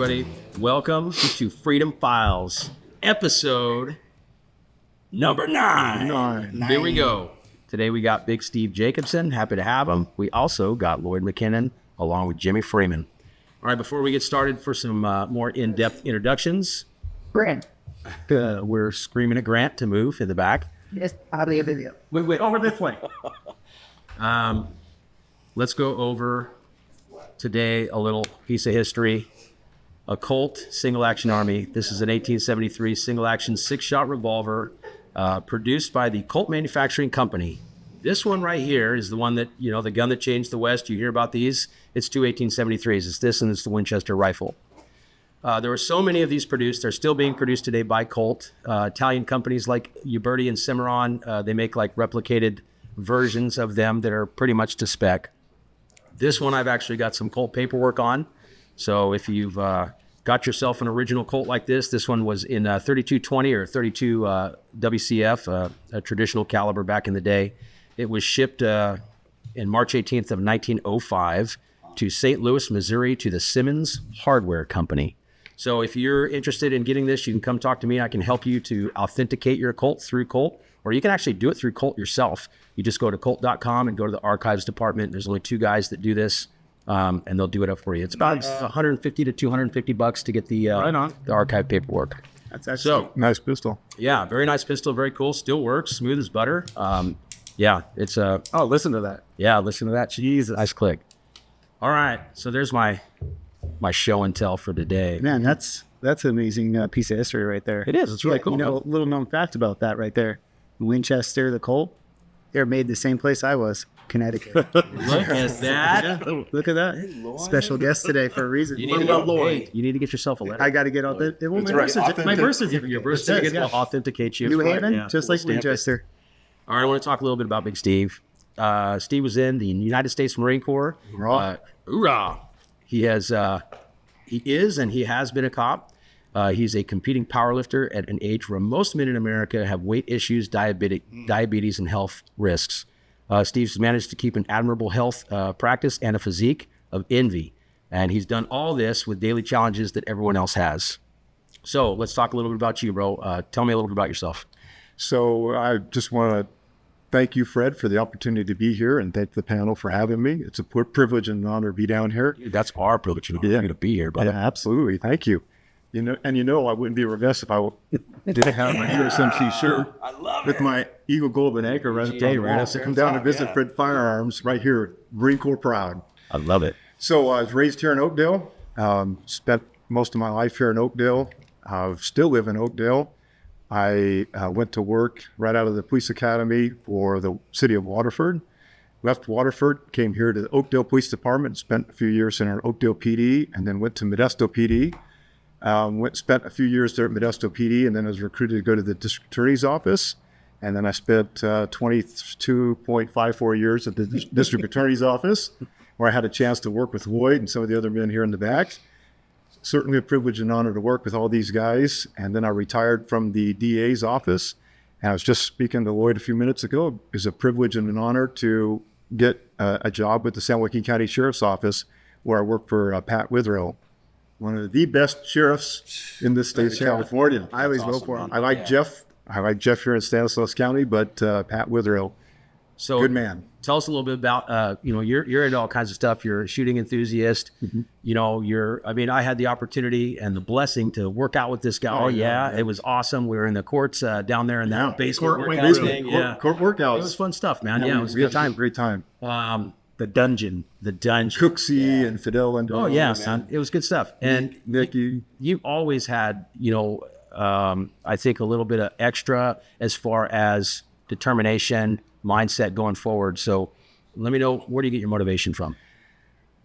everybody. Welcome to Freedom Files, episode number 9. Here we go. Today we got Big Steve Jacobson. Happy to have him. We also got Lloyd McKinnon along with Jimmy Freeman. All right, before we get started for some more in-depth introductions, Grant. We're screaming at Grant to move in the back. Yes, hardly a video. Wait, over this way. Let's go over today a little piece of history. A Colt single-action Army. This is an 1873 single-action 6-shot revolver produced by the Colt Manufacturing Company. This one right here is the one that, you know, the gun that changed the West. You hear about these. It's two 1873s. It's this and it's the Winchester rifle. There were so many of these produced. They're still being produced today by Colt. Italian companies like Uberti and Cimarron, they make like replicated versions of them that are pretty much to spec. This one I've actually got some Colt paperwork on. So if you've got yourself an original Colt like this one was in 3220 or 32 WCF, a traditional caliber back in the day. It was shipped in March 18th of 1905 to St. Louis, Missouri, to the Simmons Hardware Company. So if you're interested in getting this, you can come talk to me. I can help you to authenticate your Colt through Colt, or you can actually do it through Colt yourself. You just go to Colt.com and go to the archives department. There's only 2 guys that do this, and they'll do it up for you. It's about $150 to $250 to get the archive paperwork. That's actually nice pistol. Yeah, very nice pistol, very cool. Still works, smooth as butter. Yeah, it's a. Oh, listen to that. Yeah, listen to that. Jesus, nice click. All right, so there's my show and tell for today. Man, that's an amazing piece of history right there. It is. It's really cool. You know, a little known fact about that right there. Winchester, the Colt, they're made the same place I was, Connecticut. Look at that. Yeah, look at that. Special guest today for a reason. You need to get yourself a letter. I got to get all that. Well, my birth certificate. Your birth certificate will authenticate you. New Haven, just like Winchester. All right, I want to talk a little bit about Big Steve. Steve was in the United States Marine Corps. Hoorah! He is and he has been a cop. He's a competing powerlifter at an age where most men in America have weight issues, diabetes, and health risks. Steve's managed to keep an admirable health practice and a physique of envy. And he's done all this with daily challenges that everyone else has. So let's talk a little bit about you, bro. Tell me a little bit about yourself. So I just want to thank you, Fred, for the opportunity to be here, and thank the panel for having me. It's a privilege and an honor to be down here. Dude, that's our privilege to be here, brother. Yeah, absolutely. Thank you. I wouldn't be remiss if I didn't have my USMC shirt with my Eagle Golden Anchor right there. So come down to visit Fred Firearms right here, Marine Corps proud. I love it. So I was raised here in Oakdale, spent most of my life here in Oakdale. Still live in Oakdale. I went to work right out of the police academy for the city of Waterford. Left Waterford, came here to the Oakdale Police Department, spent a few years in our Oakdale PD, and then went to Modesto PD. Spent a few years there at Modesto PD, and then I was recruited to go to the district attorney's office. And then I spent 22.54 years at the district attorney's office, where I had a chance to work with Lloyd and some of the other men here in the back. Certainly a privilege and honor to work with all these guys. And then I retired from the DA's office. And I was just speaking to Lloyd a few minutes ago. It was a privilege and an honor to get a job with the San Joaquin County Sheriff's Office, where I work for Pat Withrow, one of the best sheriffs in the state of California. I always vote for him. I like Jeff here in Stanislaus County, but Pat Withrow, so good man. Tell us a little bit about, you're into all kinds of stuff. You're a shooting enthusiast. Mm-hmm. I had the opportunity and the blessing to work out with this guy. It was awesome. We were in the courts down there in that basement. Court workouts. It was fun stuff, man. Yeah, it was a good time. Great time. The dungeon. Cooksey and Fidel and man. It was good stuff. And Nicky, you always had, I think a little bit of extra as far as determination, mindset going forward. So let me know, where do you get your motivation from?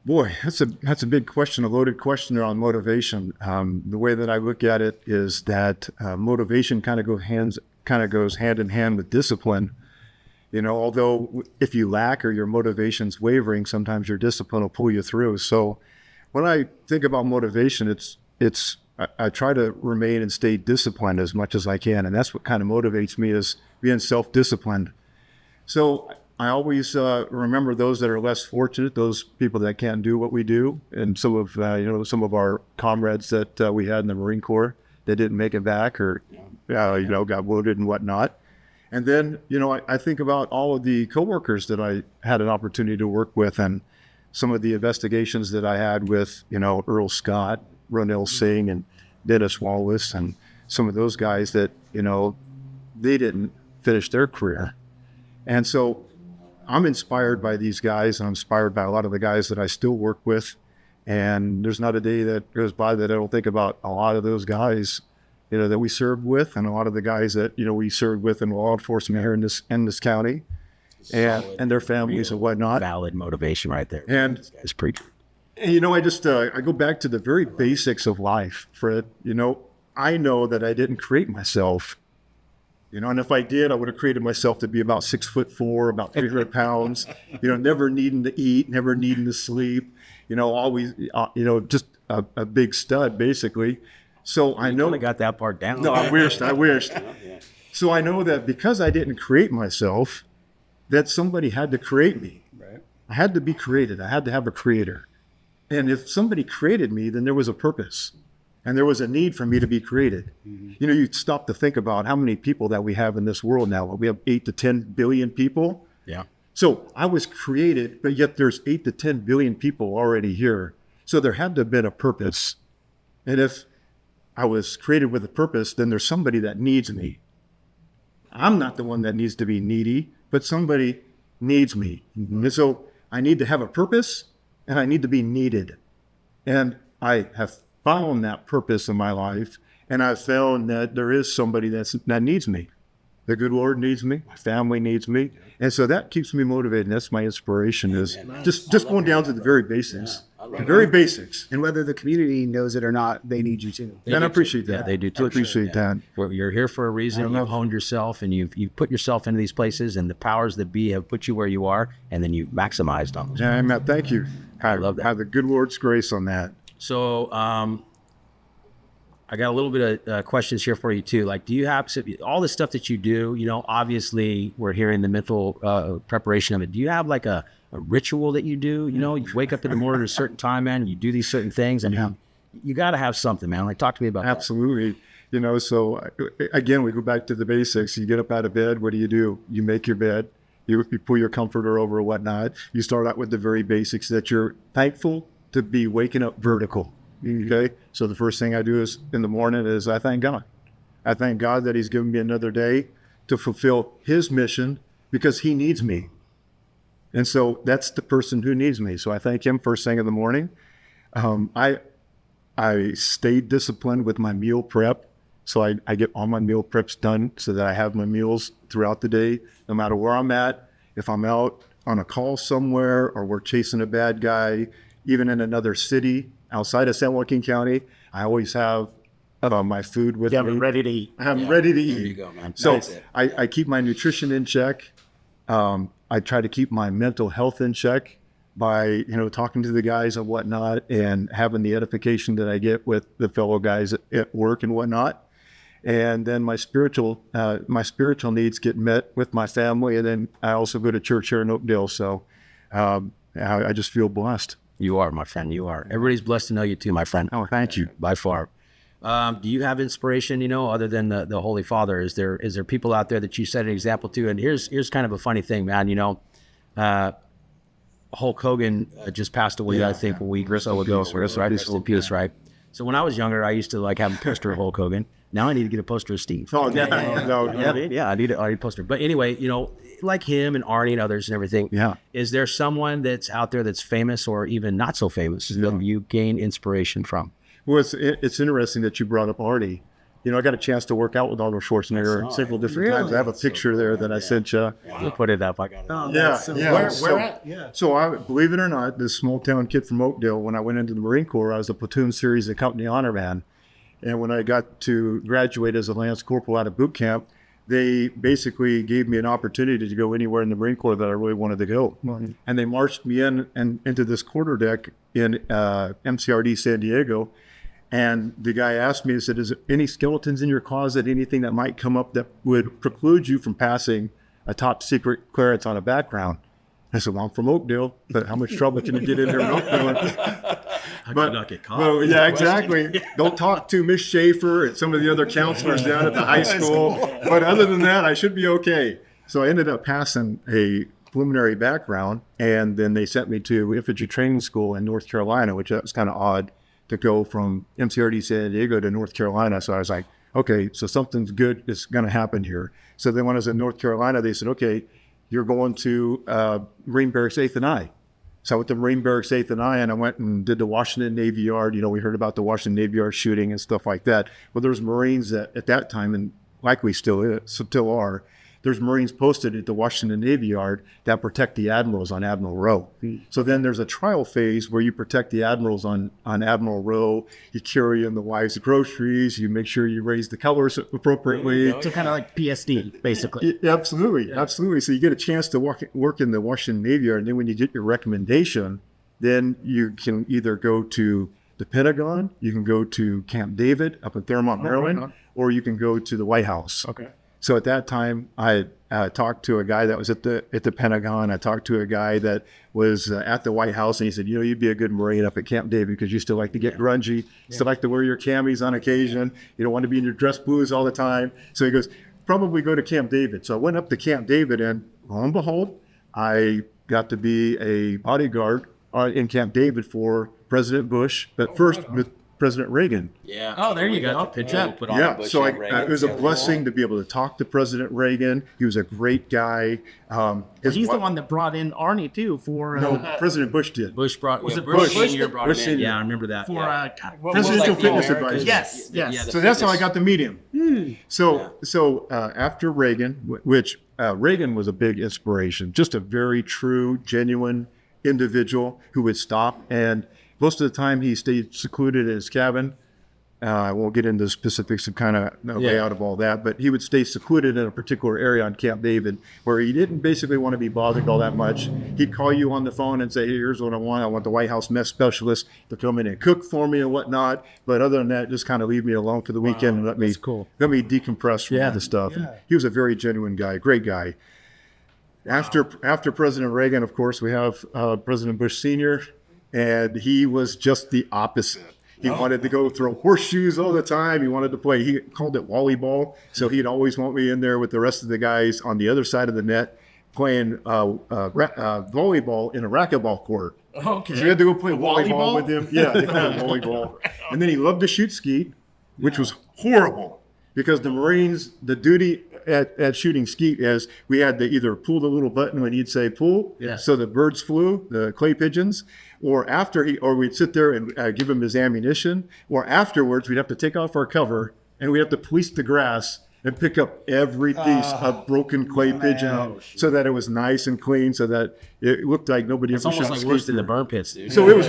Boy, that's a big question, a loaded question on motivation. The way that I look at it is that motivation kind of goes hand in hand with discipline. Although if you lack or your motivation's wavering, sometimes your discipline will pull you through. So when I think about motivation, I try to remain and stay disciplined as much as I can. And that's what kind of motivates me, is being self-disciplined. So I always remember those that are less fortunate, those people that can't do what we do, and some of some of our comrades that we had in the Marine Corps that didn't make it back or got wounded and whatnot. And then I think about all of the coworkers that I had an opportunity to work with, and some of the investigations that I had with Earl Scott, Ronell Singh, and Dennis Wallace, and some of those guys that they didn't finish their career. And so I'm inspired by these guys, and I'm inspired by a lot of the guys that I still work with. And there's not a day that goes by that I don't think about a lot of those guys, that we served with, and a lot of the guys that, we served with in law enforcement here in this county, and their families and whatnot. Valid motivation right there. And it's pretty. And, I just, I go back to the very basics of life, Fred. I know that I didn't create myself. And if I did, I would have created myself to be about 6'4", about 300 pounds, never needing to eat, never needing to sleep, always, just a big stud, basically. So I know I got that part down. No, I wished. So I know that because I didn't create myself, that somebody had to create me. Right. I had to be created. I had to have a creator. And if somebody created me, then there was a purpose. And there was a need for me to be created. Mm-hmm. You stop to think about how many people that we have in this world now. We have 8 to 10 billion people. Yeah. So I was created, but yet there's 8 to 10 billion people already here. So there had to have been a purpose. And if I was created with a purpose, then there's somebody that needs me. I'm not the one that needs to be needy, but somebody needs me. Mm-hmm. And so I need to have a purpose, and I need to be needed. And I have found that purpose in my life, and I've found that there is somebody that needs me. The good Lord needs me. My family needs me. And so that keeps me motivated. And that's my inspiration, is just going down to the very basics. The very basics. And whether the community knows it or not, they need you too. And I appreciate that. Yeah, they do too. I appreciate that. You're here for a reason. You've honed yourself, and you've put yourself into these places, and the powers that be have put you where you are, and then you maximized on them. Yeah, Amen. Thank you. I love that. Have the good Lord's grace on that. So I got a little bit of questions here for you too. Like, do you have all the stuff that you do? Obviously we're hearing the mental preparation of it. Do you have like a ritual that you do? You wake up in the morning at a certain time, man. You do these certain things, and you got to have something, man. Like, talk to me about Absolutely. So again, we go back to the basics. You get up out of bed. What do? You make your bed. You pull your comforter over or whatnot. You start out with the very basics, that you're thankful to be waking up vertical. Okay. So the first thing I do is in the morning is I thank God. I thank God that He's given me another day to fulfill His mission, because He needs me. And so that's the person who needs me. So I thank Him first thing in the morning. I stayed disciplined with my meal prep. So I get all my meal preps done so that I have my meals throughout the day, no matter where I'm at. If I'm out on a call somewhere, or we're chasing a bad guy, even in another city outside of San Joaquin County, I always have my food with me. Ready to eat. I'm ready to eat. There you go, man. So I keep my nutrition in check. I try to keep my mental health in check by, talking to the guys and whatnot, and having the edification that I get with the fellow guys at work and whatnot. And then my spiritual needs get met with my family. And then I also go to church here in Oakdale. So I just feel blessed. You are, my friend. You are. Everybody's blessed to know you too, my friend. Oh, thank you. By far. Do you have inspiration, other than the Holy Father? Is there people out there that you set an example to? And here's kind of a funny thing, man. Hulk Hogan just passed away, I think, a week or so ago. Rest in peace, right? So when I was younger, I used to have a poster of Hulk Hogan. Now I need to get a poster of Steve. Oh, no. I need a poster. But anyway, like him and Arnie and others and everything. Yeah. Is there someone that's out there that's famous, or even not so famous, that you gain inspiration from? Well, it's interesting that you brought up Arnie. I got a chance to work out with Arnold Schwarzenegger several different times. I have a picture there that I sent you. We'll put it up. I got it. Where at? Yeah. So I, believe it or not, this small town kid from Oakdale, when I went into the Marine Corps, I was a platoon series of company honor man. And when I got to graduate as a Lance Corporal out of boot camp, they basically gave me an opportunity to go anywhere in the Marine Corps that I really wanted to go. Mm-hmm. And they marched me in and into this quarterdeck in MCRD San Diego. And the guy asked me, he said, is there any skeletons in your closet, anything that might come up that would preclude you from passing a top secret clearance on a background. I said, well, I'm from Oakdale, but how much trouble can you get in there in Oakdale? How could you not get caught? Well, yeah, exactly. Don't talk to Miss Schaefer and some of the other counselors down at the high school. But other than that, I should be okay. So I ended up passing a preliminary background, and then they sent me to infantry training school in North Carolina, which was kind of odd to go from MCRD San Diego to North Carolina. So I was like, okay, so something's good is going to happen here. So then when I was in North Carolina, they said, okay, you're going to Marine Barracks 8th and I. So I went to Marine Barracks 8th and I, and I went and did the Washington Navy Yard. You know, we heard about the Washington Navy Yard shooting and stuff like that. Well, there was Marines that at that time, and likely still are, there's Marines posted at the Washington Navy Yard that protect the admirals on Admiral Row. So then there's a trial phase where you protect the admirals on Admiral Row. You carry in the wives' groceries. You make sure you raise the colors appropriately. So kind of like PSD, basically. Absolutely, absolutely. So you get a chance to work in the Washington Navy Yard, and then when you get your recommendation, then you can either go to the Pentagon, you can go to Camp David up in Fairmont, Maryland, or you can go to the White House. Okay. So at that time, I talked to a guy that was at the Pentagon. I talked to a guy that was at the White House, and he said, you know, you'd be a good Marine up at Camp David because you still like to get grungy, still like to wear your camis on occasion. You don't want to be in your dress blues all the time. So he goes, probably go to Camp David. So I went up to Camp David, and lo and behold, I got to be a bodyguard in Camp David for President Bush, but first with President Reagan. Yeah. Oh, there you go. Picture put on Yeah, Bush so and Reagan. it was a blessing to be able to talk to President Reagan. He was a great guy. He's the one that brought in Arnie, too, for... No, President Bush did. Bush brought. Was it Bush Bush? Senior brought Bush him in? Senior. Yeah, I remember that. For, Presidential the fitness America's- advisor. Yes, yes. Yeah, the So that's how I fitness. got to meet him. So after Reagan, which Reagan was a big inspiration, just a very true, genuine individual who would stop. And most of the time he stayed secluded in his cabin. I won't get into the specifics of kind of the layout of all that, but he would stay secluded in a particular area on Camp David where he didn't basically want to be bothered all that much. He'd call you on the phone and say, hey, here's what I want. I want the White House mess specialist to come in and cook for me and whatnot. But other than that, just kind of leave me alone for the weekend and let me decompress from all the stuff. And he was a very genuine guy, great guy. After President Reagan, of course, we have President Bush Sr., and he was just the opposite. He wanted to go throw horseshoes all the time. He wanted to play, he called it volleyball. So he'd always want me in there with the rest of the guys on the other side of the net playing volleyball in a racquetball court. Okay. So we had to go play volleyball with him. Yeah, they called it volleyball. And then he loved to shoot skeet, which was horrible because the Marines, the duty at shooting skeet is we had to either pull the little button when he'd say pull, so the birds flew, the clay pigeons, or we'd sit there and give him his ammunition, or afterwards we'd have to take off our cover and we'd have to police the grass and pick up every piece of broken clay pigeon so that it was nice and clean, so that it looked like nobody It's ever almost shot like skeet worse than the there. burn pits, dude. So it was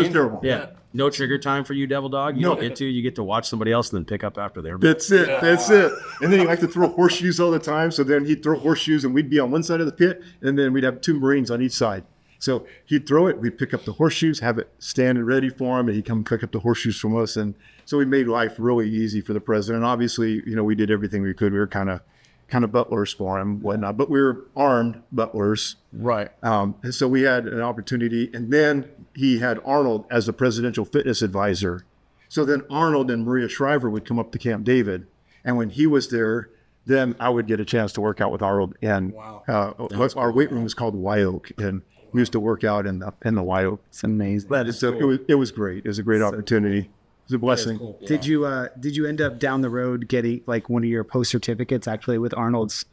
terrible. Yeah. No trigger time for you, Devil Dog. You No. don't get to. You get to watch somebody else and then pick up after their. That's it. That's it. And then he liked to throw horseshoes all the time. So then he'd throw horseshoes and we'd be on one side of the pit and then we'd have two Marines on each side. So he'd throw it, we'd pick up the horseshoes, have it standing ready for him, and he'd come pick up the horseshoes from us. And so we made life really easy for the president. Obviously, you know, we did everything we could. We were kind of butlers for him, whatnot, but we were armed butlers. Right. And so we had an opportunity, and then he had Arnold as a presidential fitness advisor. So then Arnold and Maria Shriver would come up to Camp David, and when he was there, then I would get a chance to work out with Arnold. And our weight room was called White Oak, and we used to work out in the White Oak. It's amazing. So it was great. It was a great opportunity. It was a blessing. Did you end up down the road getting like one of your post certificates actually with Arnold's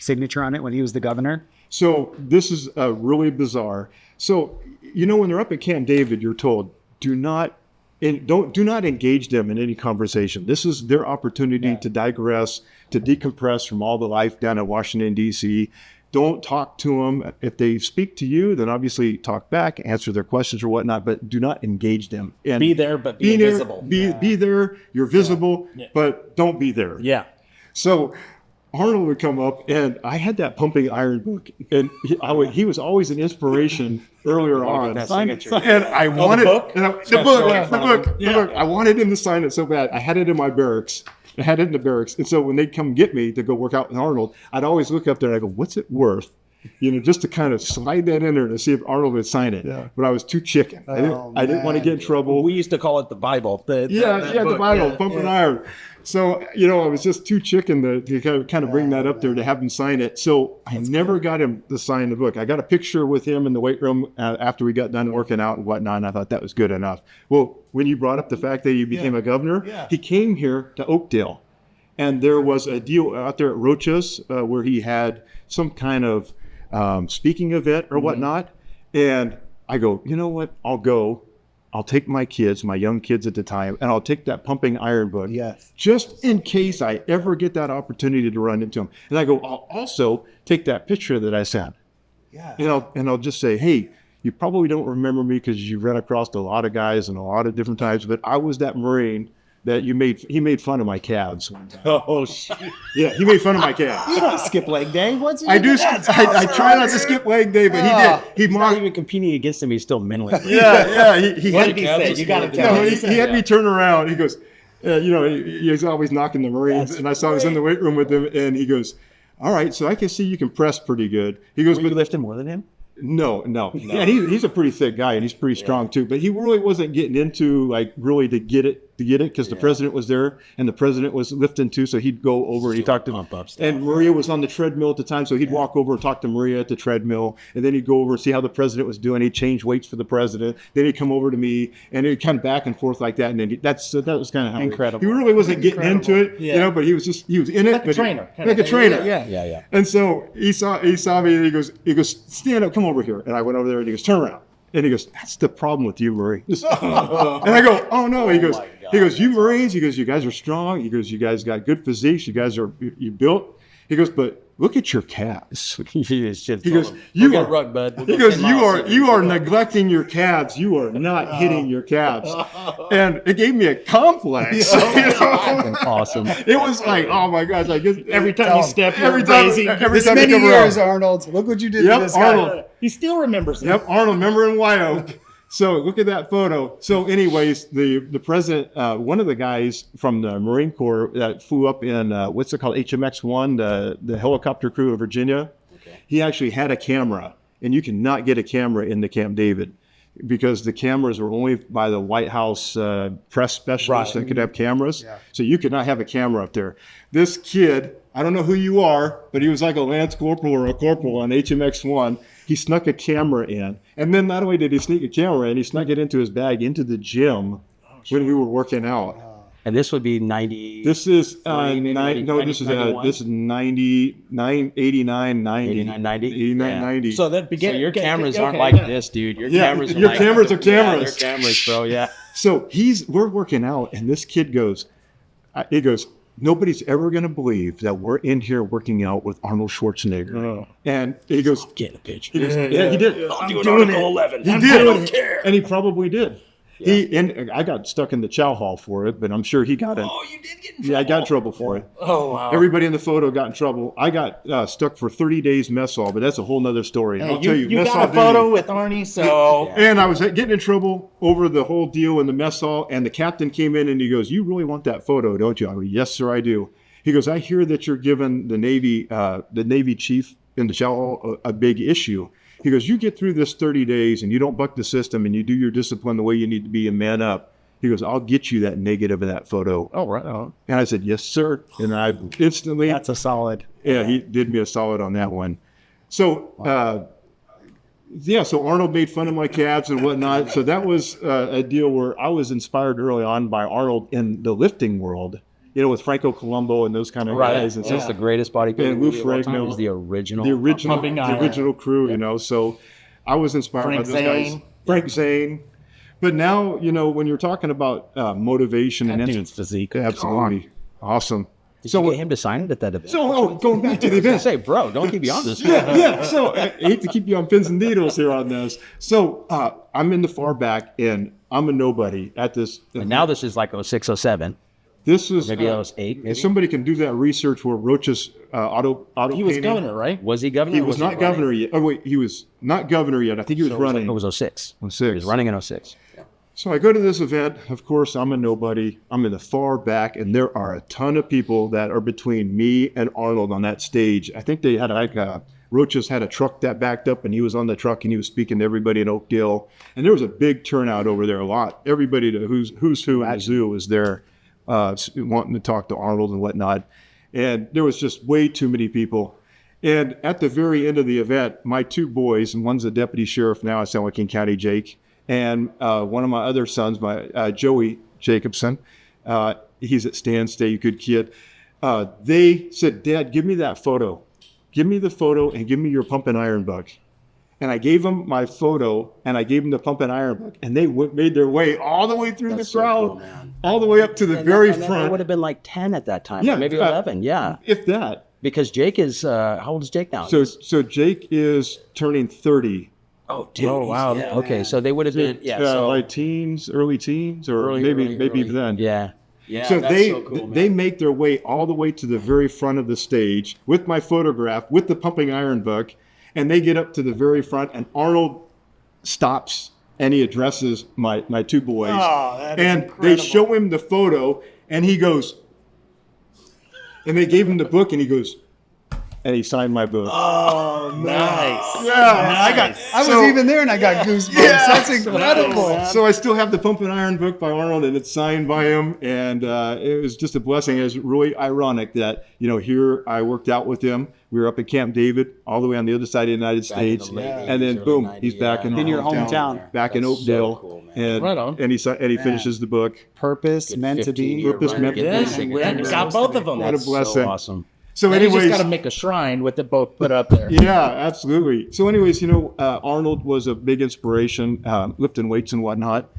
signature on it when he was the governor? So this is really bizarre. So, you know, when they're up at Camp David, you're told, do not engage them in any conversation. This is their opportunity to digress, to decompress from all the life down at Washington, D.C. Don't talk to them. If they speak to you, then obviously talk back, answer their questions or whatnot, but do not engage them. And Be there, but be there, invisible. Be there. You're visible, but don't be there. Yeah. So Arnold would come up, and I had that pumping iron book, and he was always an inspiration earlier on. And I wanted book? the book. I wanted him to sign it so bad. I had it in my barracks, I had it in the barracks. And so when they'd come get me to go work out with Arnold, I'd always look up there and I go, what's it worth? Just to kind of slide that in there to see if Arnold would sign it. Yeah. But I was too chicken. I didn't want to get in trouble. We used to call it the Bible. The The Bible, yeah, pumping iron. So, I was just too chicken to kind of bring that up there to have him sign it. So I never got him to sign the book. I got a picture with him in the weight room after we got done working out and whatnot, and I thought that was good enough. Well, when you brought up the fact that you became a governor, he came here to Oakdale. And there was a deal out there at Rocha's where he had some kind of speaking event or whatnot. And I go, you know what? I'll go. I'll take my kids, my young kids at the time, and I'll take that pumping iron book. Yes. Just in case I ever get that opportunity to run into him. And I go, I'll also take that picture that I sent. Yeah. And I'll just say, hey, you probably don't remember me because you ran across a lot of guys and a lot of different times, but I was that Marine that he made fun of my calves one time. Oh, shit. Yeah, he made fun of my calves. You don't skip leg day. What's I do. I try not to skip leg day, but he did. He He's not mocked. even competing against him. He's still mentally. Yeah. He What had did he say? You got to No, tell me. he had me turn around. He goes, he's always knocking the Marines. And I saw I was in the weight room with him, and he goes, all right, so I can see you can press pretty good. He goes, Were you but lifting more than him? no. Yeah, he's a pretty thick guy, and he's pretty strong too. But he really wasn't getting into really to get it because the president was there, and the president was lifting too. So he'd go over and he'd talk to Pump up stuff. And Maria was on the treadmill at the time, so he'd walk over and talk to Maria at the treadmill, and then he'd go over and see how the president was doing. He'd change weights for the president. Then he'd come over to me, and he'd kind of back and forth like that. And then that was kind of how Incredible. He really wasn't getting into it, but he was in it, Like a trainer. like a trainer. Yeah. And so he saw me, and he goes, stand up, come over here. And I went over there, and he goes, turn around. And he goes, that's the problem with you, Marie. And I go, oh no. He goes, you Marines. He goes, you guys are strong. He goes, you guys got good physiques. You guys are you built. He goes, but look at your calves. He goes, you are. Rug, bud. He goes, you are neglecting your calves. You are not hitting your calves. And it gave me a complex. Awesome. It was like, oh my gosh! I guess Every time you step, you're every time, amazing. every This time many you come years, around. Arnold. Look what you did to Yep, this guy. Arnold. He still remembers it. Yep, Arnold. Remember in White Oak. So look at that photo. So, anyways, the president, one of the guys from the Marine Corps that flew up in what's it called, HMX-1, the helicopter crew of Virginia. Okay. He actually had a camera, and you cannot get a camera into Camp David because the cameras were only by the White House press specialists that could have cameras. Yeah. So you could not have a camera up there. This kid, I don't know who you are, but he was like a lance corporal or a corporal on HMX-1. He snuck a camera in. And then not only did he sneak a camera in, he snuck it into his bag into the gym when we were working out. And this would be 90. This is maybe 91? this is 89, 90. 89, 90? 89, 90. So that So your cameras aren't like this, dude. Your cameras are your like, cameras are Yeah, cameras. they're cameras, bro. Yeah. So we're working out, and this kid goes, he goes, nobody's ever going to believe that we're in here working out with Arnold Schwarzenegger. And he goes, Get a picture. he goes, yeah, he did. I'm doing Article 11. He did. I don't care. And he probably did. And I got stuck in the chow hall for it, but I'm sure he got it. Oh, you did get in trouble. Yeah, I got in trouble for it. Oh, wow. Everybody in the photo got in trouble. I got stuck for 30 days mess hall, but that's a whole nother story. Hey, I'll tell you, you mess got hall a photo duty. with Arnie, so And I was getting in trouble over the whole deal in the mess hall, and the captain came in and he goes, "You really want that photo, don't you?" I go, "Yes, sir, I do." He goes, "I hear that you're giving the Navy chief in the chow hall a big issue." He goes, "You get through this 30 days and you don't buck the system and you do your discipline the way you need to be and man up." He goes, "I'll get you that negative of that photo." oh right. And I said, "Yes, sir." And I instantly, That's a solid. yeah, he did me a solid on that one. So, so Arnold made fun of my calves and whatnot. So that was a deal where I was inspired early on by Arnold in the lifting world, with Franco Colombo and those kind of guys. And That's the greatest bodybuilder And Lou movie of all time Ferrigno. is the original. Pumping iron. original crew, So I was inspired Frank by those guys. Zane. Frank Zane. But now, when you're talking about motivation and dude's physique. absolutely awesome. Did you get him to sign it at that event? So going back to the event. Say, bro, don't keep me on this. Yeah. So I hate to keep you on pins and needles here on this. So I'm in the far back, and I'm a nobody at this. And now this is like 06, 07. This is Maybe 08. Maybe. somebody can do that research where Roach's auto He was painting. governor, right? Was he governor? He or was not running? governor yet. Oh wait, he was not governor yet. I think he was running. It was 06. 06. He was running in 06. So I go to this event. Of course, I'm a nobody. I'm in the far back, and there are a ton of people that are between me and Arnold on that stage. I think they had Roaches had a truck that backed up, and he was on the truck, and he was speaking to everybody in Oakdale. And there was a big turnout over there. A lot. Everybody who's who at the zoo was there, wanting to talk to Arnold and whatnot. And there was just way too many people. And at the very end of the event, my two boys, and one's a deputy sheriff now in San Joaquin County, Jake, and one of my other sons, my Joey Jacobson, he's at Stan State, good kid. They said, "Dad, give me that photo. Give me the photo and give me your pump and iron book." And I gave them my photo, and I gave them the pump and iron book, and they made their way all the way through the crowd, all the way up to the very That front. would have been like 10 at that time, Yeah, or maybe 11. Yeah, If that. because Jake is how old is Jake now? So Jake is turning 30. oh, dude, Oh, wow. yeah, okay, so they would have been so Like teens, early teens, or early, maybe early. even then. Yeah, yeah. So that's they so cool, man. they make their way all the way to the very front of the stage with my photograph, with the pumping iron book, and they get up to the very front, and Arnold stops and he addresses my two boys, and they show him the photo, and he goes, and they gave him the book, and he goes, and he signed my book. Nice. Yeah, I was even there and I got goosebumps. That's incredible. So I still have the Pump and Iron book by Arnold, and it's signed by him, and it was just a blessing. It was really ironic that, here I worked out with him. We were up at Camp David, all the way on the other side of the United States, late and 80s, then early boom, 90s, he's back in your hometown, hometown. back in That's Oakdale, so cool, man. and Right on. and he finishes the book. Purpose, meant to 15 be. year Purpose run meant to to get be. these things. Yeah, you got both of them. What a That's blessing. so awesome. So, Now you just anyways, got to make a shrine with it both put up there. yeah, absolutely. So, anyways, Arnold was a big inspiration, lifting weights and whatnot.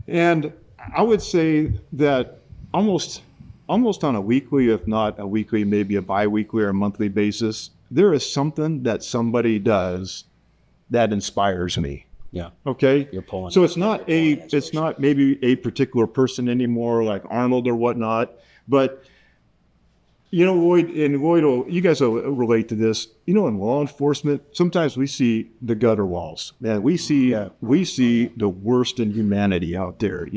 And I would say that almost on a weekly, if not a weekly, maybe a bi-weekly or a monthly basis, there is something that somebody does that inspires me. Yeah, Okay, You're pulling So it. it's not it's not maybe a particular person anymore, like Arnold or whatnot, but. Lloyd, you guys will relate to this. In law enforcement, sometimes we see the gutter walls. Man, we see the worst in humanity out there.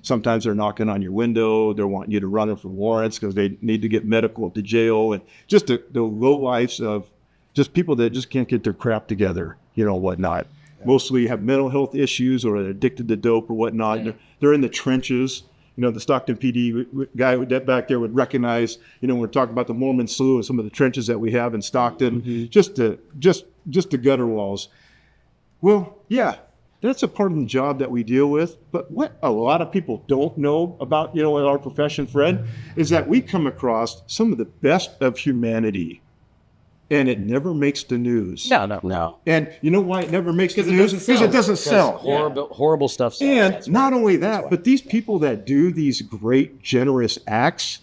Sometimes they're knocking on your window. They're wanting you to run them for warrants because they need to get medical at the jail, and just the low lives of just people that just can't get their crap together. Whatnot. Mostly have mental health issues or are addicted to dope or whatnot. They're in the trenches. The Stockton PD guy that back there would recognize, when we're talking about the Mormon Slough and some of the trenches that we have in Stockton, just the gutter walls. Well, yeah, that's a part of the job that we deal with. But what a lot of people don't know about, our profession, Fred, is that we come across some of the best of humanity, and it never makes the news. No. And you know why it never makes the news? Because it doesn't sell. Horrible stuff. sells. And That's not right. only that, but these people that do these great, generous acts,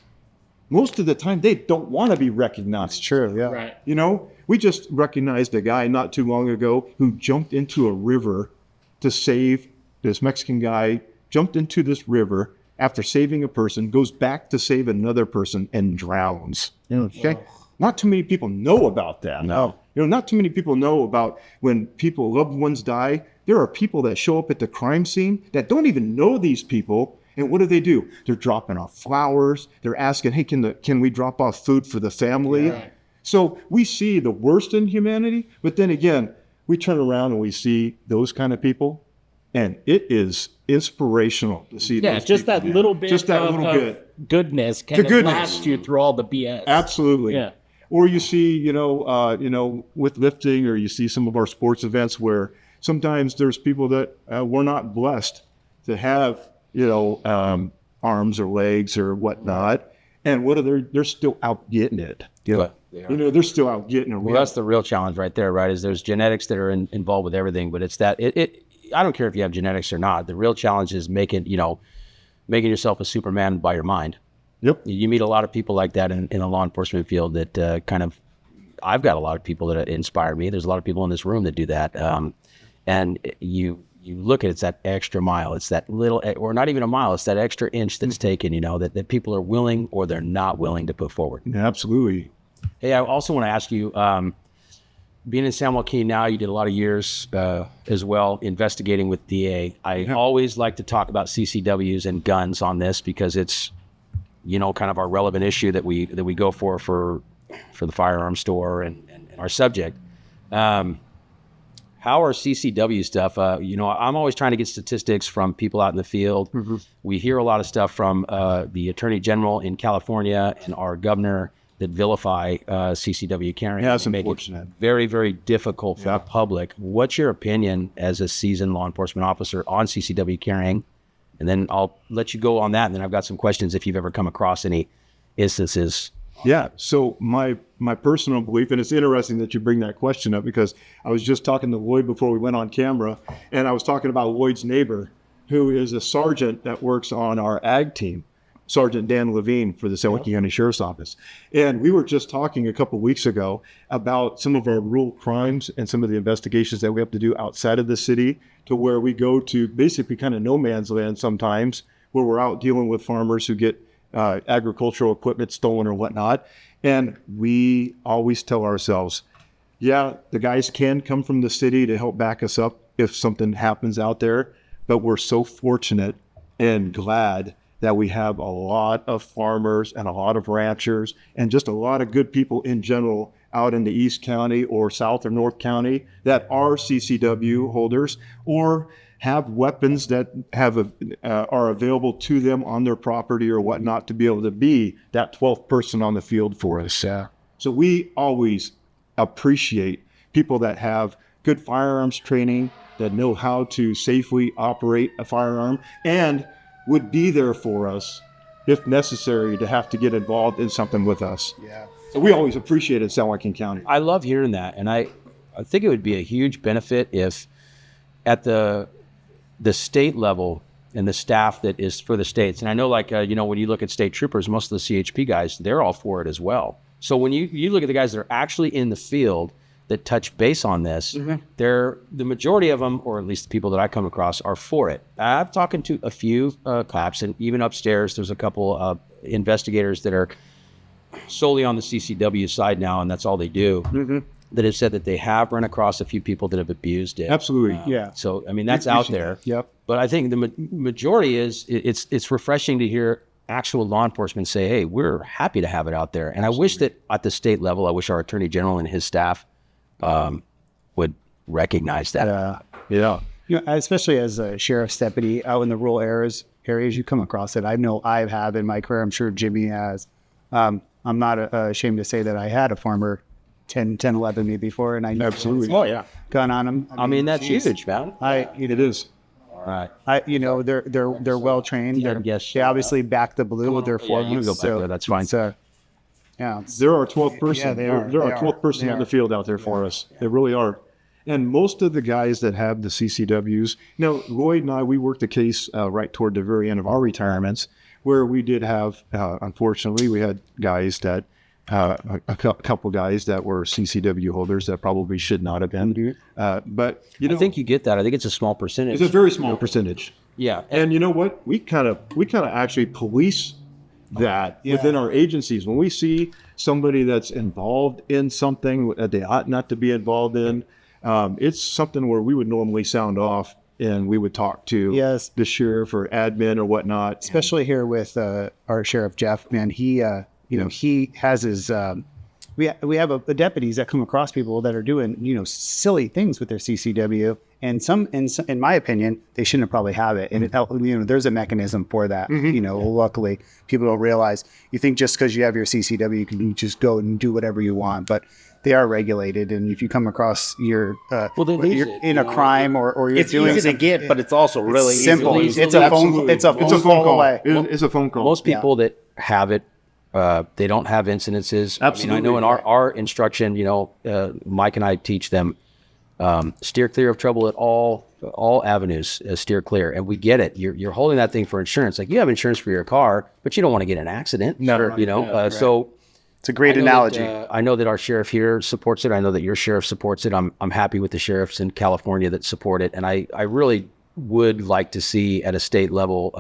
most of the time they don't want to be recognized. True, yeah. Right. We just recognized a guy not too long ago who jumped into a river to save this Mexican guy, jumped into this river after saving a person, goes back to save another person and drowns. Okay? Not too many people know about that. No. Not too many people know about when loved ones die. There are people that show up at the crime scene that don't even know these people. And what do? They're dropping off flowers. They're asking, hey, can we drop off food for the family? Right. So we see the worst in humanity, but then again, we turn around and we see those kind of people, and it is inspirational to see Yeah, those just people. that little bit Just that of, little of bit. goodness can The goodness. last you through all the BS. Absolutely. Yeah. Or you see, with lifting, or you see some of our sports events where sometimes there's people that were not blessed to have, arms or legs or whatnot. And what are they're still out getting it. But they are. They're still out getting it. Well, that's the real challenge right there, right? Is there's genetics that are involved with everything, but it's that I don't care if you have genetics or not. The real challenge is making yourself a Superman by your mind. Yep. You meet a lot of people like that in the law enforcement field that I've got a lot of people that inspire me. There's a lot of people in this room that do that. And you look at it's that extra mile. It's that little, or not even a mile. It's that extra inch that's taken, that people are willing or they're not willing to put forward. Absolutely. Hey, I also want to ask you, being in San Joaquin now, you did a lot of years as well investigating with DA. I always like to talk about CCWs and guns on this because it's, kind of our relevant issue that we go for the firearm store and our subject. How are CCW stuff? I'm always trying to get statistics from people out in the field. Mm-hmm. We hear a lot of stuff from the Attorney General in California and our governor that vilify CCW carrying. Yeah, that's and make it unfortunate. very, very difficult for the public. What's your opinion as a seasoned law enforcement officer on CCW carrying? And then I'll let you go on that. And then I've got some questions if you've ever come across any instances. Yeah. So my personal belief, and it's interesting that you bring that question up because I was just talking to Lloyd before we went on camera, and I was talking about Lloyd's neighbor, who is a sergeant that works on our ag team, Sergeant Dan Levine for the San Joaquin County Sheriff's Office. And we were just talking a couple of weeks ago about some of our rural crimes and some of the investigations that we have to do outside of the city, to where we go to basically kind of no man's land sometimes, where we're out dealing with farmers who get agricultural equipment stolen or whatnot. And we always tell ourselves, yeah, the guys can come from the city to help back us up if something happens out there, but we're so fortunate and glad that we have a lot of farmers and a lot of ranchers and just a lot of good people in general out in the East County or South or North County that are CCW holders or have weapons that are available to them on their property or whatnot to be able to be that 12th person on the field for us. So we always appreciate people that have good firearms training, that know how to safely operate a firearm, and would be there for us if necessary to have to get involved in something with us. Yeah. So we always appreciate it in San Joaquin County. I love hearing that. And I think it would be a huge benefit if at the state level and the staff that is for the states. And I know when you look at state troopers, most of the CHP guys, they're all for it as well. So when you look at the guys that are actually in the field that touch base on this, the majority of them, or at least the people that I come across, are for it. I've talked to a few cops, and even upstairs, there's a couple of investigators that are solely on the CCW side now, and that's all they do, that have said that they have run across a few people that have abused it. Absolutely. Yeah. So, I mean, that's out there. Yep. But I think the majority is, it's refreshing to hear actual law enforcement say, hey, we're happy to have it out there. And I wish that at the state level, I wish our Attorney General and his staff would recognize that. Yeah. Especially as a sheriff's deputy out in the rural areas, you come across it. I know I have in my career. I'm sure Jimmy has. I'm not ashamed to say that I had a farmer 10, 11 me before, and I Absolutely. Oh yeah. gun on him. I mean, that's huge, man. It is. All right. They're well trained. Yes. They obviously back the blue with their Yeah, foremost. you can go back there. That's fine. So, They're our 12th person. Yeah, they are. They're They our are. 12th person They in the are. field out there for us. They really are. And most of the guys that have the CCWs, Lloyd and I, we worked a case right toward the very end of our retirements where we did have, unfortunately, we had guys that, a couple guys that were CCW holders that probably should not have been. But, I think you get that. I think it's a small percentage. it's a very small percentage. Yeah. And you know what? We kind of actually police that within our agencies. When we see somebody that's involved in something that they ought not to be involved in, it's something where we would normally sound off and we would talk to Yes. the sheriff or admin or whatnot. especially here with our sheriff Jeff, man, he he has his we have deputies that come across people that are doing silly things with their CCW, and in my opinion they shouldn't probably have it, and there's a mechanism for that. Luckily people don't realize. You think just because you have your CCW you can just go and do whatever you want, but they are regulated, and if you come across you're in a crime or you're It's doing easy to get, but it's also really simple. easy. It's a phone. It's a phone call away. It's a phone call. Most people that have it, they don't have incidences. Absolutely. I mean, I know in our instruction, Mike and I teach them steer clear of trouble at all avenues. Steer clear, and we get it. You're holding that thing for insurance. Like you have insurance for your car, but you don't want to get in an accident. No. So. It's a great analogy. I know that our sheriff here supports it. I know that your sheriff supports it. I'm happy with the sheriffs in California that support it. And I really would like to see at a state level,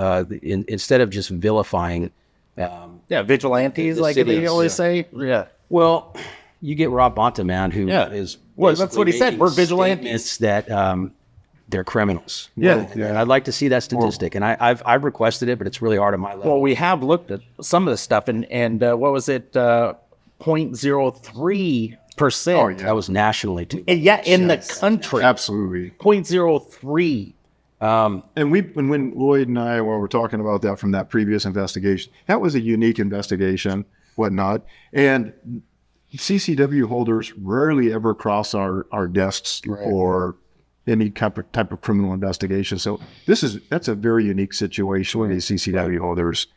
instead of just vilifying. Vigilantes, The like cities, they always say. Yeah. Well, you get Rob Bonta, man, who is Well, that's what he said. We're vigilantes. It's that they're criminals. Yeah. And I'd like to see that statistic, and I've requested it, but it's really hard at my level. Well, we have looked at some of the stuff, and what was it? 0.03%. That was nationally too. And yeah, in the country, Absolutely. 0.03. And when Lloyd and I were talking about that from that previous investigation, that was a unique investigation, whatnot. And CCW holders rarely ever cross our desks for any type of criminal investigation. So that's a very unique situation with these CCW holders.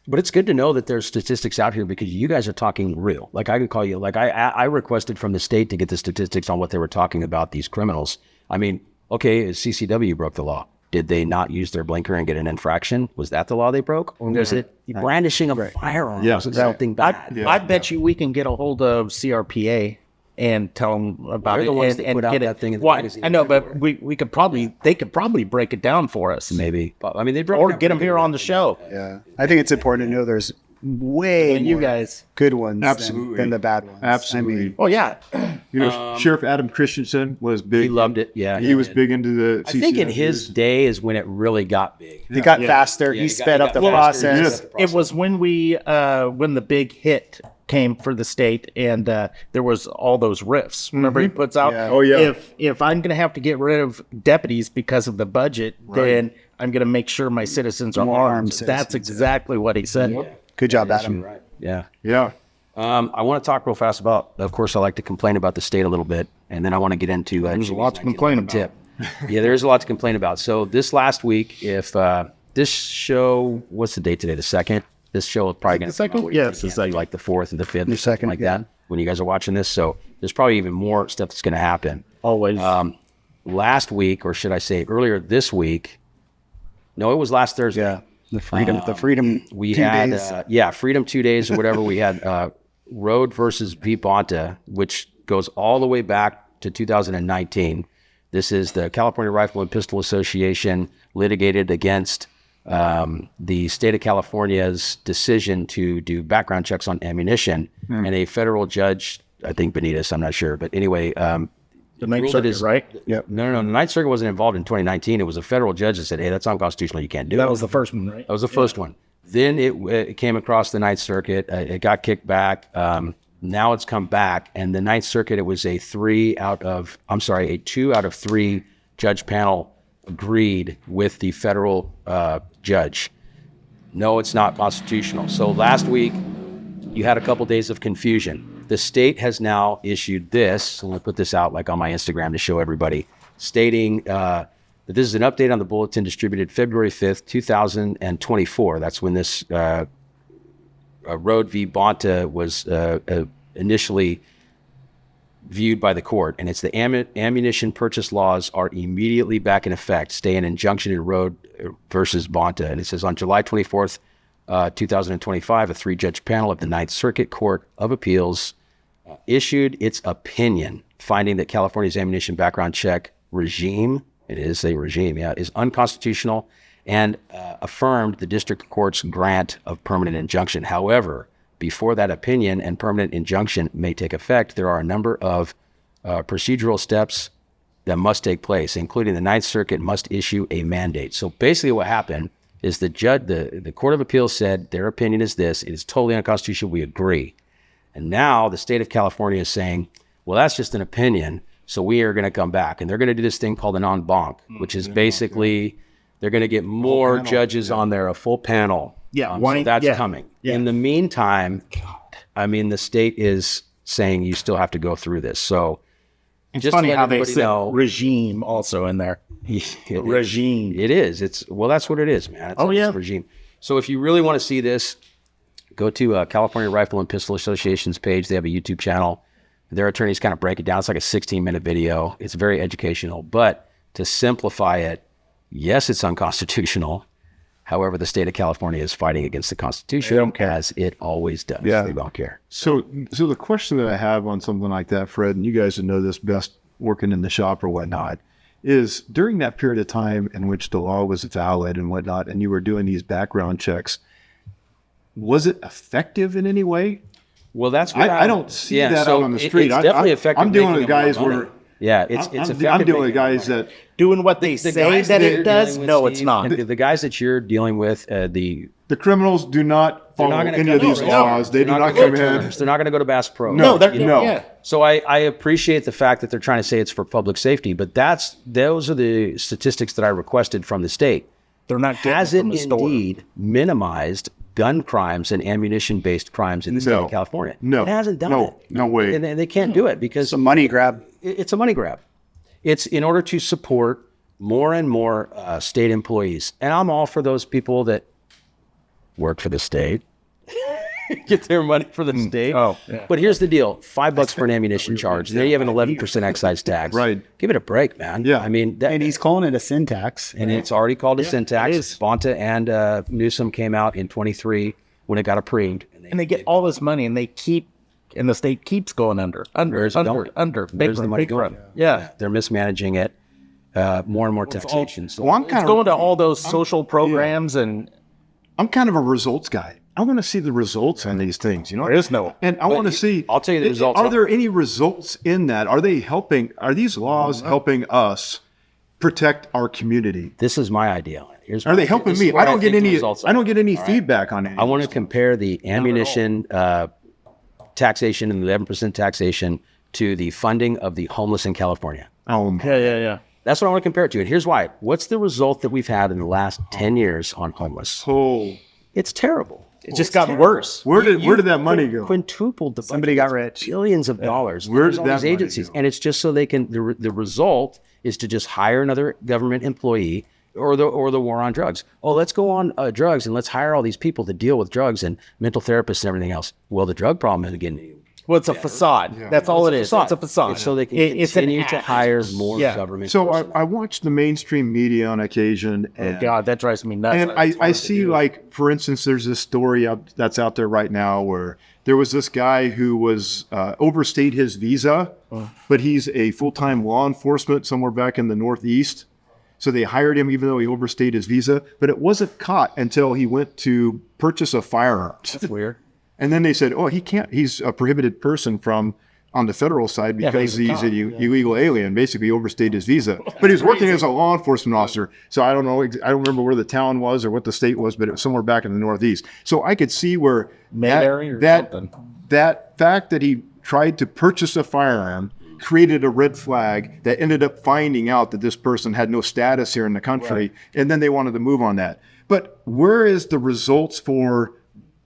But it's good to know that there's statistics out here because you guys are talking real. Like I can call you, like I requested from the state to get the statistics on what they were talking about, these criminals. I mean, okay, CCW broke the law. Did they not use their blinker and get an infraction? Was that the law they broke? Or was it brandishing a firearm? Yeah. Was it something bad? I bet you we can get a hold of CRPA and tell them about They're it the ones and, that put out get that it. thing in the Well, magazine I know, but they could probably break it down for us, Maybe. But, I mean, they broke or it get down them here on the show. Yeah, I think it's important to know there's way You more guys. good ones Absolutely. than the bad ones. Absolutely. I mean, Oh yeah, You know, Sheriff Adam Christensen was big. He loved it. Yeah. He was big into the I think in CCW. his day is when it really got big. he got faster. He he sped got up the faster. process. Yeah. it was when when the big hit came for the state, and there was all those riffs. Remember, he puts out, Yeah. Oh, yeah. if I'm going to have to get rid of deputies because of the budget, then I'm going to make sure my citizens are More armed armed. That's citizens, exactly what he said. Good job, Adam. Right. Yeah. Yeah. I want to talk real fast about, of course, I like to complain about the state a little bit, and then I want to get into There's a lot to complain about. tip. Yeah, there is a lot to complain about. So this last week, if this show, what's the date today? The 2nd? This show is probably going to second? Yes, it's like the 4th or the 5th, The 2nd, like yeah. that, when you guys are watching this. So there's probably even more stuff that's going to happen. Always. Last week, or should I say earlier this week? No, it was last Thursday. Yeah, the freedom. We 2 had days. Freedom 2 days or whatever. We had Road versus V Bonta, which goes all the way back to 2019. This is the California Rifle and Pistol Association litigated against the state of California's decision to do background checks on ammunition, and a federal judge, I think Benitez, I'm not sure, but anyway, the Ninth ruled it Circuit, is- right? Yep. no, the Ninth Circuit wasn't involved in 2019. It was a federal judge that said, "Hey, that's unconstitutional. You can't do That it." was the first one, right? That was the first one. Then it came across the Ninth Circuit. It got kicked back. Now it's come back, and the Ninth Circuit, it was a 2 out of 3 judge panel agreed with the federal judge. No, it's not constitutional. So last week, you had a couple days of confusion. The state has now issued this. I'm going to put this out like on my Instagram to show everybody, stating that this is an update on the bulletin distributed February 5th, 2024. That's when this Road v. Bonta was initially viewed by the court. And it's the ammunition purchase laws are immediately back in effect, stay in injunction in Road versus Bonta. And it says on July 24th, 2025, a 3-judge panel of the Ninth Circuit Court of Appeals issued its opinion, finding that California's ammunition background check regime, it is a regime, yeah, is unconstitutional, and affirmed the district court's grant of permanent injunction. However, before that opinion and permanent injunction may take effect, there are a number of procedural steps that must take place, including the Ninth Circuit must issue a mandate. So basically what happened is the judge, the Court of Appeals said their opinion is this, it is totally unconstitutional, we agree. And now the state of California is saying, well, that's just an opinion, so we are going to come back. And they're going to do this thing called an en banc, which is basically they're going to get more judges on there, a full panel. Yeah, so that's yeah, coming. yeah. In the meantime, I mean, the state is saying you still have to go through this. So It's just funny to let how they everybody said know- regime also in there. Regime. It is. It's well, that's what it is, man. It's, Oh, yeah. it's a regime. So if you really want to see this, go to California Rifle and Pistol Association's page. They have a YouTube channel. Their attorneys kind of break it down. It's like a 16-minute video. It's very educational. But to simplify it, yes, it's unconstitutional. However, the state of California is fighting against the Constitution, as it always does. Yeah. They don't care. So the question that I have on something like that, Fred, and you guys would know this best working in the shop or whatnot, is during that period of time in which the law was valid and whatnot, and you were doing these background checks, was it effective in any way? Well, that's what I don't see that so out on the it- street. It's definitely I, effective. I'm dealing making with guys them more where money. Yeah, it's effective. I'm dealing with making them guys more that Doing what they say guys that that it you're does? dealing with, No, it's Steve, not. and the guys that you're dealing with, the criminals do not follow they're not going any to of these laws. They do not come in. They're not going to go to Bass Pro. No, they're You know? no. yeah. So I appreciate the fact that they're trying to say it's for public safety, but those are the statistics that I requested from the state. They're not getting Has it it from the store. indeed minimized gun crimes and ammunition-based crimes in the state No. of California? No. It hasn't done No. it. No way. And they can't do it because It's a money grab. it's a money grab. It's in order to support more and more state employees. And I'm all for those people that work for the state, get their money for the state. Oh, yeah. But here's the deal: $5 for an ammunition charge. There you have an 11% excise tax. Right. Give it a break, man. Yeah. I mean, And he's calling it a syntax. and it's already called a syntax. it is. Bonta and Newsom came out in 23 when it got approved. And they get all this money, and and the state keeps going under, Where's it going? big Where's the run, money big going? run. Yeah. They're mismanaging it. More and more taxation. So Well, I'm It's kind going of to all those social programs, and a results guy. I want to see the results on these things. You know, there is no. and I want to see. I'll tell you the results. Are there any results in that? Are they helping? Are these laws helping us protect our community? this is my idea. Are they helping this me? is what I don't get think the any. results I are. don't get any feedback on it. I want to compare the ammunition taxation and the 11% taxation to the funding of the homeless in California. Yeah. That's what I want to compare it to. And here's why. What's the result that we've had in the last 10 years on homeless? Oh, It's terrible. It's just gotten worse. where did that money go? Quintupled the Somebody budget. got rich. Billions of dollars. Where There's did all that these money agencies. go? And it's just so they can, the result is to just hire another government employee or the war on drugs. Oh, let's go on drugs and let's hire all these people to deal with drugs and mental therapists and everything else. Well, the drug problem is getting Well, it's a facade. That's all it is. It's a facade. It's so they can It's an continue to act. hire more Yeah. government. So personnel. I watch the mainstream media on occasion, and God, that drives me nuts. And I see, like, for instance, there's this story that's out there right now where there was this guy who was overstayed his visa, but he's a full-time law enforcement somewhere back in the Northeast. So they hired him even though he overstayed his visa, but it wasn't caught until he went to purchase a firearm. That's weird. And then they said, oh, he can't, he's a prohibited person from on the federal side but because he's a he's cop, an illegal alien, basically overstayed his visa. But he was working as a law enforcement officer. So I don't know, I don't remember where the town was or what the state was, but it was somewhere back in the Northeast. So I could see where Mayberry or that something. that fact that he tried to purchase a firearm created a red flag that ended up finding out that this person had no status here in the country, and then they wanted to move on that. But where is the results for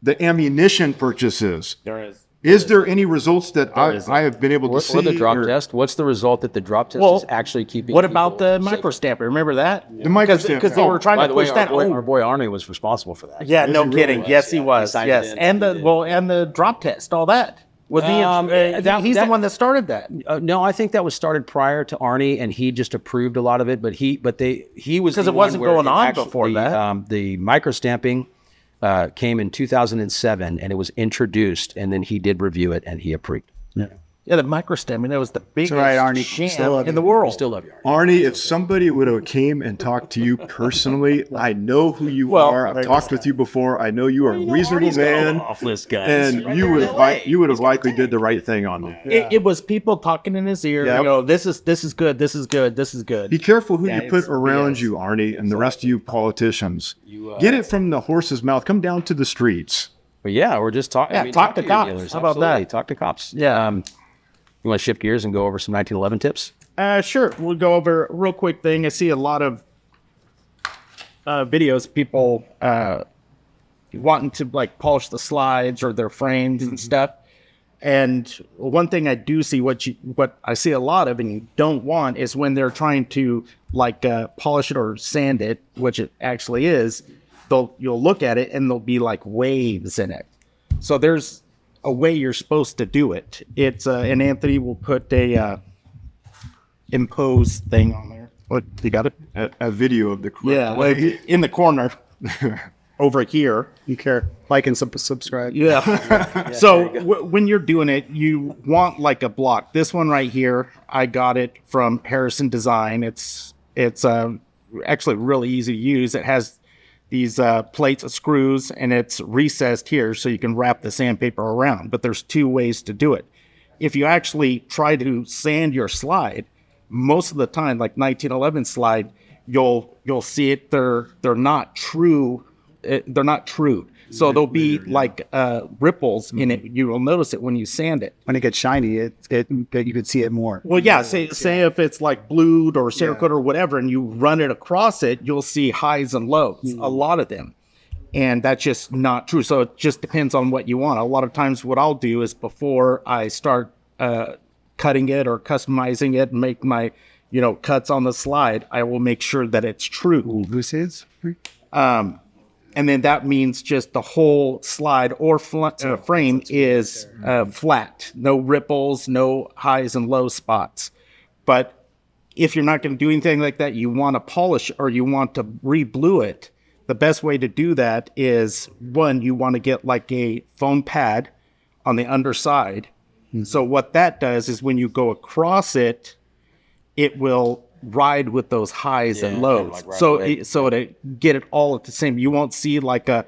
the ammunition purchases? There is. Is there any results that I have been able to see? or the drop or- test. What's the result that the drop test Well, is actually keeping? What about people the safe? microstamper? Remember that? The microstamp. Because they Oh, were trying By to the way, push that. our boy Arnie was responsible for that. Yeah, no he really kidding. was. Yes, he was. signed Yes, it in. and He the did. and the drop test, all that. Was he? He's the one that started that. No, I think that was started prior to Arnie, and he just approved a lot of it. But he was 'Cause the it wasn't one where going on actually- before that. The microstamping came in 2007, and it was introduced, and then he did review it, and he approved. Yeah, the microstamping. That was the biggest right, Arnie. sham Still love in the you. world. Still love you, Arnie. Arnie, if somebody would have came and talked to you personally, I know who you Well, are. I've talked with you before. I know you are a reasonable man, Off list, guys. and you would have likely did the right thing on that. It was people talking in his ear. Yeah. You know, this is good. This is good. This is good. Be careful who Yeah, you put it's around BS. you, Arnie, and the rest of you politicians. Get it from the horse's mouth. Come down to the streets. But yeah, we're just talking. Yeah, talk to your cops. dealers. How about that? Absolutely. Talk to cops. Yeah. You want to shift gears and go over some 1911 tips? Sure. We'll go over a real quick thing. I see a lot of videos of people wanting to like polish the slides or their frames and stuff. And one thing I do see, what I see a lot of and you don't want, is when they're trying to like polish it or sand it, which it actually is. You'll look at it and there'll be like waves in it. So there's a way you're supposed to do it. It's and Anthony will put a impose thing on there. What, you got it? A video of the Yeah, like in the corner over here. You care? Like and subscribe. Yeah. So when you're doing it, you want like a block. This one right here, I got it from Harrison Design. It's actually really easy to use. It has these plates of screws, and it's recessed here so you can wrap the sandpaper around. But there's two ways to do it. If you actually try to sand your slide, most of the time, like 1911 slide, you'll see it. They're not true. They're not true. So there'll be like ripples in it. You will notice it when you sand it. When it gets shiny, you could see it more. Well, yeah. Say if it's like blued or Cerakote or whatever, and you run it across it, you'll see highs and lows. A lot of them. And that's just not true. So it just depends on what you want. A lot of times what I'll do is before I start cutting it or customizing it and make my, cuts on the slide, I will make sure that it's true. Loose ends? And then that means just the whole slide or frame is flat. No ripples, no highs and low spots. But if you're not going to do anything like that, you want to polish or you want to re-blue it, the best way to do that is, one, you want to get like a foam pad on the underside. So what that does is when you go across it, it will ride with those highs and lows. like right so away. so to get it all at the same, you won't see like it'll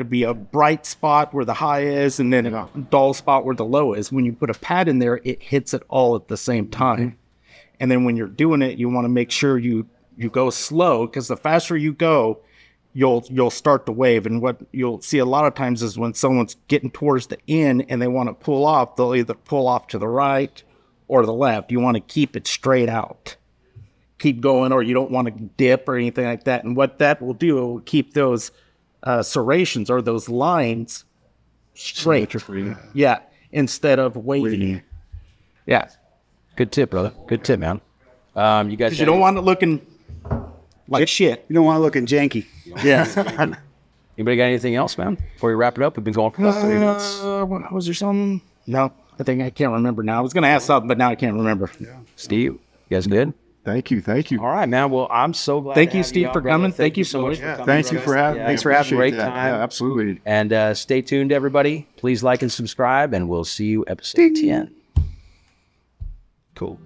be a bright spot where the high is and then a dull spot where the low is. When you put a pad in there, it hits it all at the same time. And then when you're doing it, you want to make sure you go slow, because the faster you go, you'll start to wave. And what you'll see a lot of times is when someone's getting towards the end and they want to pull off, they'll either pull off to the right or the left. You want to keep it straight out. Keep going, or you don't want to dip or anything like that. And what that will do, it will keep those serrations or those lines straight. Yeah, instead of waving. Yeah. Good tip, brother. Good tip, man. You guys, Because you don't want it looking like shit. You don't want to look janky. Yeah. anybody got anything else, man? Before we wrap it up, we've been going for about 30 minutes. Was there something? No, I can't remember now. I was going to ask something, but now I can't remember. Steve, you guys good? Thank you. All right, man. Well, I'm so glad. Thank to you, have Steve, on, for brother. coming. Thank you so so much much. for coming. Thank you brother. for having Yeah, me. Thanks for having me. Great Yeah, time. yeah, absolutely. And stay tuned, everybody. Please like and subscribe, and we'll see you episode 10. Cool.